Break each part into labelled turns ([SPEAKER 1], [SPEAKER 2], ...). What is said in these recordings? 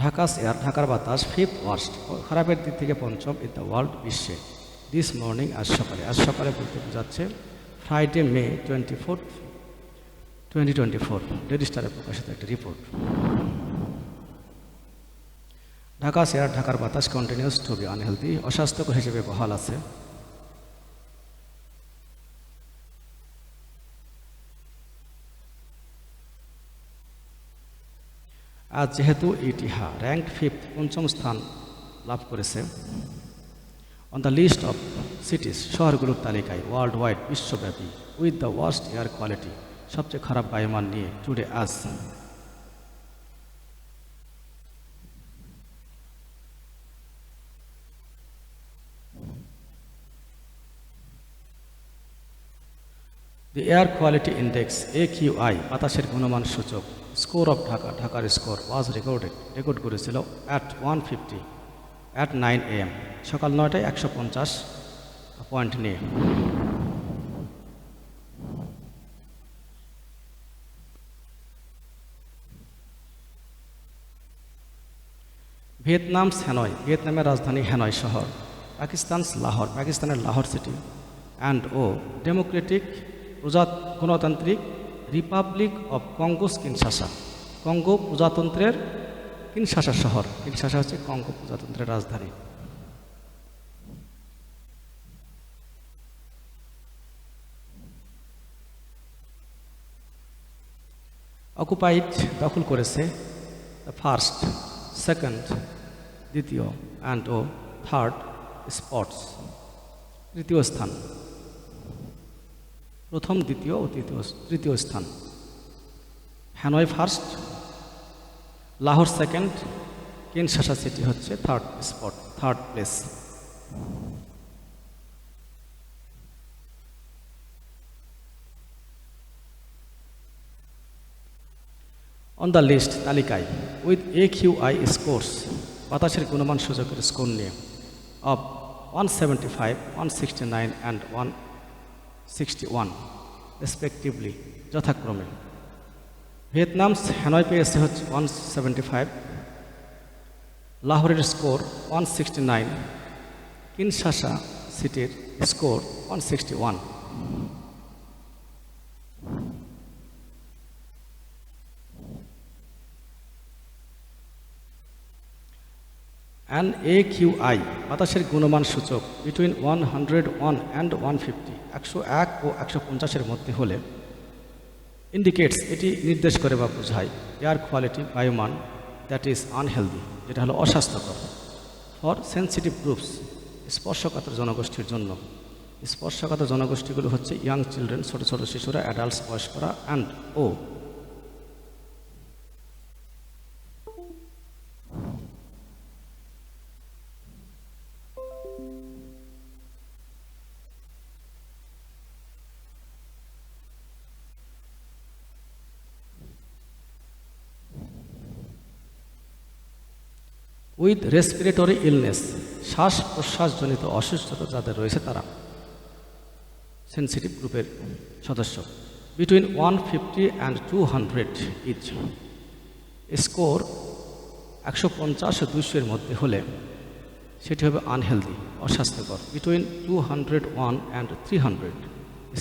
[SPEAKER 1] Dhaka's air ঢাকার বাতাস fifth worst খারাপের দিক থেকে পঞ্চম ইন দ্য ওয়ার্ল্ড বিশ্বে। দিস মর্নিং আজ সকালে বলতে বোঝাচ্ছে ফ্রাইডে মে 24, 2024 ডেইলি স্টারে প্রকাশিত একটি রিপোর্ট। ঢাকাস এয়ার ঢাকার বাতাস কন্টিনিউস টু বি আনহেলদি অস্বাস্থ্যকর হিসেবে বহাল আছে। আজ যেহেতু ইটিহা র্যাঙ্কড ফিফথ পঞ্চম স্থান লাভ করেছে on the list of cities শহরগুলোর তালিকায় ওয়ার্ল্ড ওয়াইড বিশ্বব্যাপী with the worst air quality সবচেয়ে খারাপ বায়ুমান নিয়ে টুডে আজ the air quality index AQI বাতাসের গুণমান সূচক স্কোর অফ ঢাকার স্কোর ওয়াজ রেকর্ড করেছিল অ্যাট 150 অ্যাট 9 AM সকাল 9টায় 150 পয়েন্ট নিয়ে। ভিয়েতনামের রাজধানী হ্যানয় শহর, পাকিস্তানের লাহোর সিটি অ্যান্ড ডেমোক্রেটিক গণতান্ত্রিক রিপাবলিক অব কঙ্গোস কিনশাসা কঙ্গো প্রজাতন্ত্রের কিনশাসা শহর। কিনশাসা হচ্ছে কঙ্গো প্রজাতন্ত্রের রাজধানী। অকুপাইড দখল করেছে ফার্স্ট, সেকেন্ড দ্বিতীয় অ্যান্ড থার্ড স্পটস তৃতীয় স্থান, প্রথম দ্বিতীয় ও তৃতীয় স্থান। Hanoi first, Lahore second, Kinshasa city হচ্ছে third place. On the list তালিকায় উইথ AQI স্কোর্স বাতাসের গুণমান সূচকের স্কোর নিয়ে অফ 175, 169 অ্যান্ড 161 রেসপেক্টিভলি যথাক্রমে। ভিয়েতনাম হ্যানয় পেয়েছে হচ্ছে 175, লাহোরের স্কোর 169, কিনশাসা সিটির স্কোর 161। অ্যান্ড AQI বাতাসের গুণমান সূচক বিটুইন 101 অ্যান্ড 150 101 ও 150-এর মধ্যে হলে ইন্ডিকেটস এটি নির্দেশ করে বা বোঝায় এয়ার কোয়ালিটি বায়ুমান দ্যাট ইজ আনহেলদি যেটা হলো অস্বাস্থ্যকর ফর সেন্সিটিভ গ্রুপস স্পর্শকাতর জনগোষ্ঠীর জন্য। স্পর্শকাতর জনগোষ্ঠীগুলো হচ্ছে ইয়াং চিলড্রেন ছোট ছোট শিশুরা, অ্যাডাল্টস বয়স্করা অ্যান্ড উইথ রেসপিরেটরি ইলনেস শ্বাস প্রশ্বাসজনিত অসুস্থতা যাদের রয়েছে তারা সেন্সিটিভ গ্রুপের সদস্য। বিটুইন 150 অ্যান্ড 200 ইচ স্কোর 150 ও 200-এর মধ্যে হলে সেটি হবে আনহেলদি অস্বাস্থ্যকর। বিটুইন 201 অ্যান্ড 300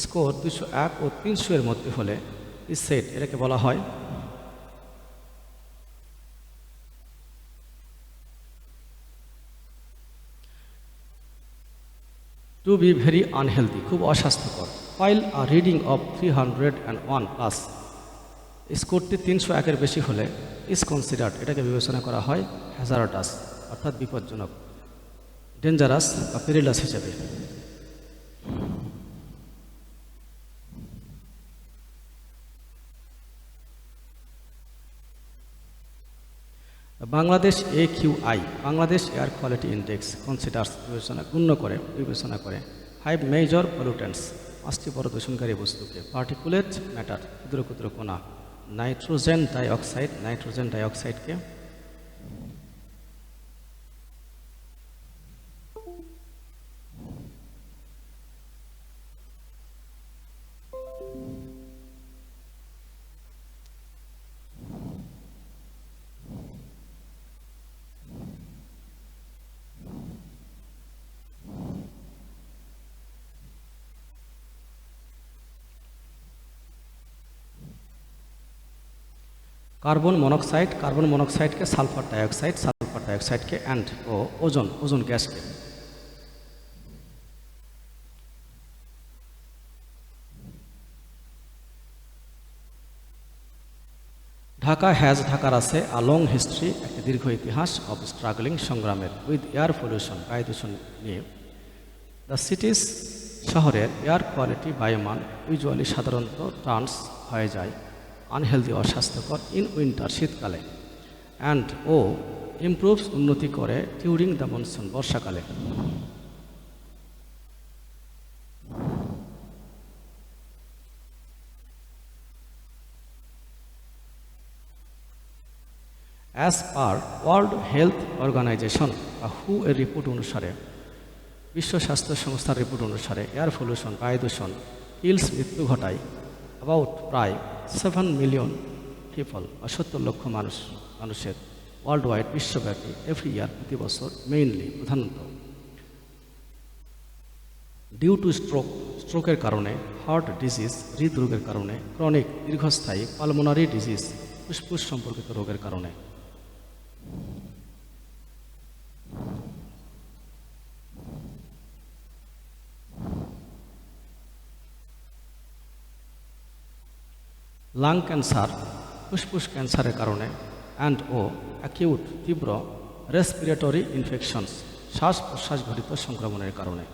[SPEAKER 1] স্কোর 201 ও 300-এর মধ্যে হলে ইজ সেড এটাকে বলা হয় টু বি ভেরি আনহেলদি খুব অস্বাস্থ্যকর। File a reading of 301 plus স্কোরটি 301-এর বেশি হলে ইজ কনসিডার্ড এটাকে বিবেচনা করা হয় হ্যাজার্ডাস অর্থাৎ বিপজ্জনক, ডেঞ্জারাস বা পেরিলাস হিসেবে। Bangladesh AQI Bangladesh air quality index considers বিবেচনা করে 5 মেজর পলিউটেন্টস 5টি বড় দূষণকারী বস্তুকে, পার্টিকুলেট ম্যাটার ক্ষুদ্র ক্ষুদ্র কণা, নাইট্রোজেন ডাইঅক্সাইডকে, कार्बन मोनोक्साइड के साल्फार डाइऑक्साइड के एंड ओजोन गैस के। ঢাকার আছে আ লং হিস্ট্রি, একটি দীর্ঘ ইতিহাস অব স্ট্রাগলিং সংগ্রামের উইথ এয়ার পলিউশন, বায়ু দূষণ নিয়ে। দ্য সিটিজ শহরের এয়ার কোয়ালিটি বায়ুমান ইউজুয়ালি সাধারণত টার্নস হয়ে যায় আনহেলদি অস্বাস্থ্যকর ইন উইন্টার শীতকালে অ্যান্ড ইমপ্রুভস উন্নতি করে ডিউরিং দ্য মনসুন বর্ষাকালে। As per World Health Organization বা হু এর রিপোর্ট অনুসারে, বিশ্ব স্বাস্থ্য সংস্থার রিপোর্ট অনুসারে এয়ার পলিউশন বায়ু দূষণ কিলস মৃত্যু ঘটায় অ্যাবাউট প্রায় 7 মিলিয়ন পিপল বা 70 লক্ষ মানুষের ওয়ার্ল্ড ওয়াইড বিশ্বব্যাপী এভরি ইয়ার প্রতি বছর, মেইনলি প্রধানত ডিউ টু স্ট্রোকের কারণে, হার্ট ডিজিজ হৃদরোগের কারণে, ক্রনিক দীর্ঘস্থায়ী পালমোনারি ডিজিজ ফুসফুস সম্পর্কিত রোগের কারণে। লাং ক্যান্সার ফুসফুস ক্যান্সারের কারণে অ্যান্ড অ্যাকিউট তীব্র রেসপিরেটরি ইনফেকশনস শ্বাস প্রশ্বাসঘটিত সংক্রমণের কারণে।